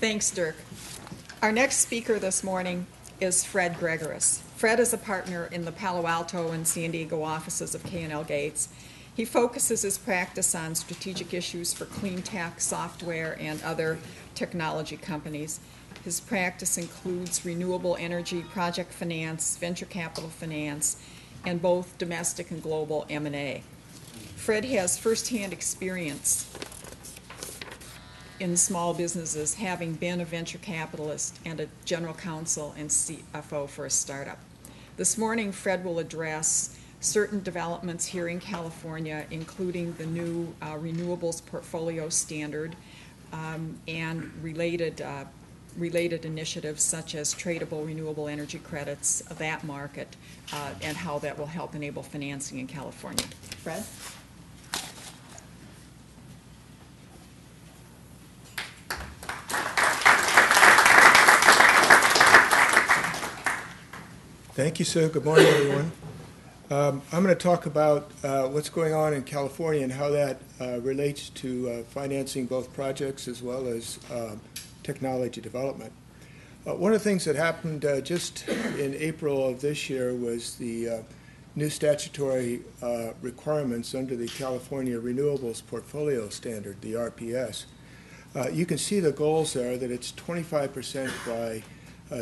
Thanks, Dirk. Our next speaker this morning is Fred Gregoris. Fred is a partner in the Palo Alto and San Diego offices of K&L Gates. He focuses his practice on strategic issues for Cleantech, software, and other technology companies. His practice includes renewable energy, project finance, venture capital finance, and both domestic and global M&A. Fred has firsthand experience in small businesses, having been a venture capitalist and a general counsel and CFO for a startup. This morning, Fred will address certain developments here in California, including the new renewables portfolio standard and related initiatives such as tradable renewable energy credits, that market, and how that will help enable financing in California. Fred? Thank you, Sue. Good morning, everyone. I'm going to talk about what's going on in California and how that relates to financing both projects as well as technology development. One of the things that happened just in April of this year was the new statutory requirements under the California Renewables Portfolio Standard, the RPS. You can see the goals there, that it's 25% by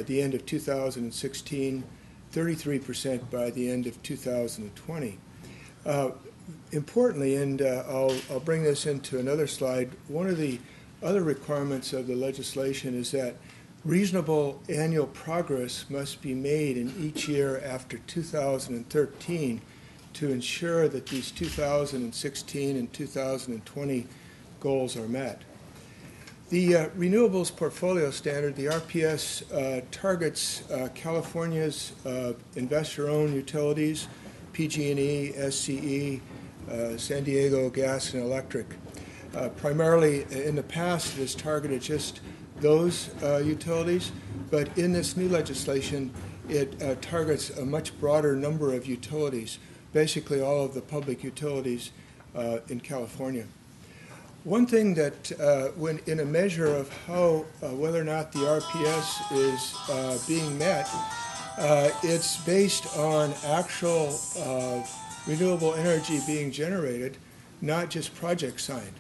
the end of 2016, 33% by the end of 2020. Importantly, and I'll bring this into another slide, one of the other requirements of the legislation is that reasonable annual progress must be made in each year after 2013 to ensure that these 2016 and 2020 goals are met. The Renewables Portfolio Standard, the RPS, targets California's investor-owned utilities, PG&E, SCE, San Diego Gas and Electric. Primarily, in the past, it has targeted just those utilities, but in this new legislation, it targets a much broader number of utilities, basically all of the public utilities in California. One thing that, when in a measure of how whether or not the RPS is being met, it's based on actual renewable energy being generated, not just projects signed.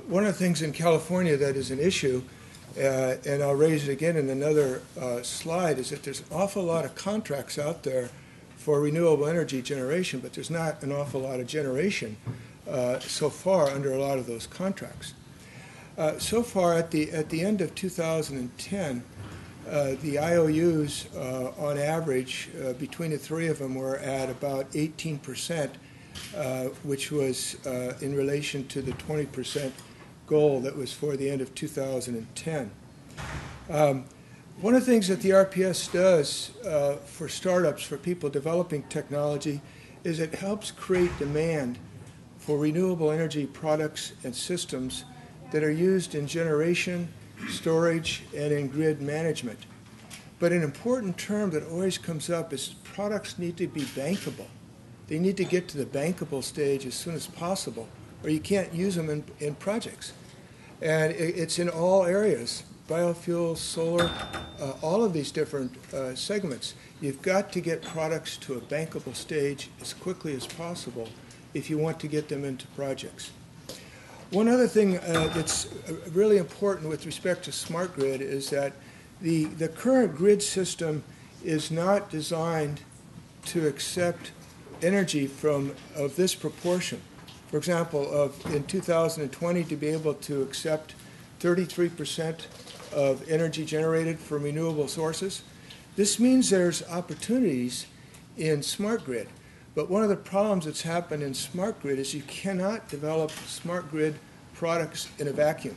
One of the things in California that is an issue, and I'll raise it again in another slide, is that there's an awful lot of contracts out there for renewable energy generation, but there's not an awful lot of generation so far under a lot of those contracts. So far, at the end of 2010, the IOUs, on average, between the three of them, were at about 18%, which was in relation to the 20% goal that was for the end of 2010. One of the things that the RPS does for startups, for people developing technology, is it helps create demand for renewable energy products and systems that are used in generation, storage, and in grid management. But an important term that always comes up is products need to be bankable. They need to get to the bankable stage as soon as possible, or you can't use them in projects. And it's in all areas, biofuels, solar, all of these different segments. You've got to get products to a bankable stage as quickly as possible if you want to get them into projects. One other thing that's really important with respect to smart grid is that the current grid system is not designed to accept energy of this proportion. For example, in 2020 to be able to accept 33% of energy generated from renewable sources. This means there's opportunities in smart grid. But one of the problems that's happened in smart grid is you cannot develop smart grid products in a vacuum.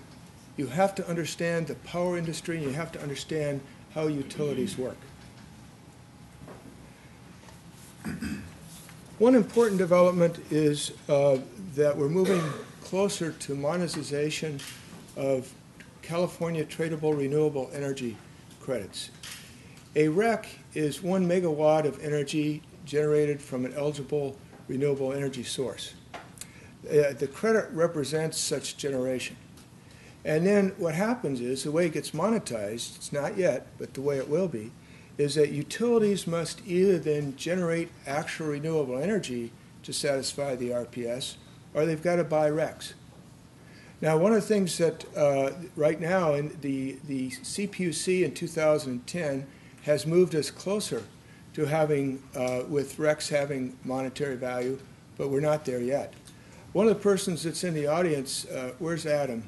You have to understand the power industry, and you have to understand how utilities work. One important development is that we're moving closer to monetization of California tradable renewable energy credits. A REC is 1 megawatt of energy generated from an eligible renewable energy source. The credit represents such generation. And then what happens is, the way it gets monetized, it's not yet, but the way it will be, is that utilities must either then generate actual renewable energy to satisfy the RPS, or they've got to buy RECs. Now, one of the things that right now in the CPUC in 2010 has moved us closer to having, with RECs having monetary value, but we're not there yet. One of the persons that's in the audience, where's Adam?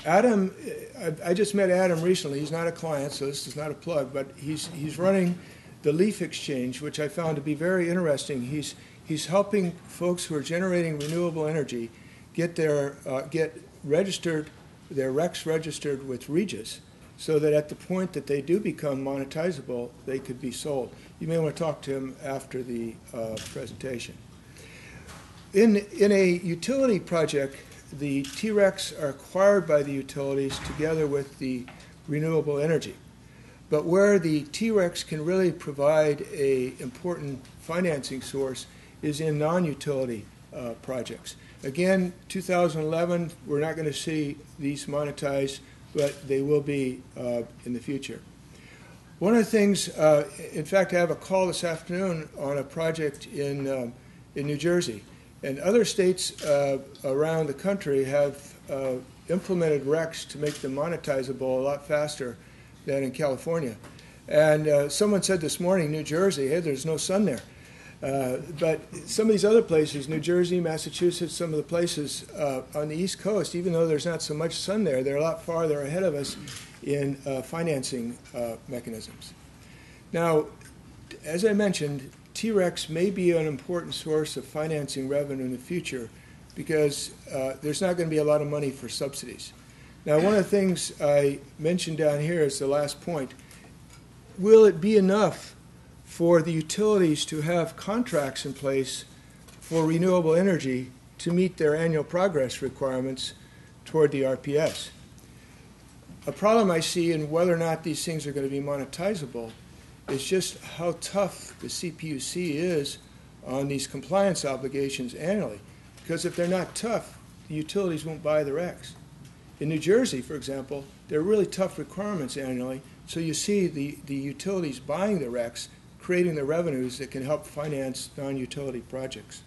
Adam, I just met Adam recently. He's not a client, so this is not a plug, but he's running the Leaf Exchange, which I found to be very interesting. He's helping folks who are generating renewable energy get registered, their RECs registered with Regis, so that at the point that they do become monetizable, they could be sold. You may want to talk to him after the presentation. In a utility project, the TRECs are acquired by the utilities together with the renewable energy. But where the TRECs can really provide an important financing source is in non-utility projects. Again, 2011, we're not going to see these monetized, but they will be in the future. One of the things, in fact, I have a call this afternoon on a project in New Jersey. And other states around the country have implemented RECs to make them monetizable a lot faster than in California. And someone said this morning, New Jersey, hey, there's no sun there. But some of these other places, New Jersey, Massachusetts, some of the places on the East Coast, even though there's not so much sun there, they're a lot farther ahead of us in financing mechanisms. Now, as I mentioned, TRECs may be an important source of financing revenue in the future because there's not going to be a lot of money for subsidies. Now, one of the things I mentioned down here is the last point. Will it be enough for the utilities to have contracts in place for renewable energy to meet their annual progress requirements toward the RPS? A problem I see in whether or not these things are going to be monetizable is just how tough the CPUC is on these compliance obligations annually. Because if they're not tough, the utilities won't buy the RECs. In New Jersey, for example, there are really tough requirements annually, so you see the utilities buying the RECs, creating the revenues that can help finance non-utility projects.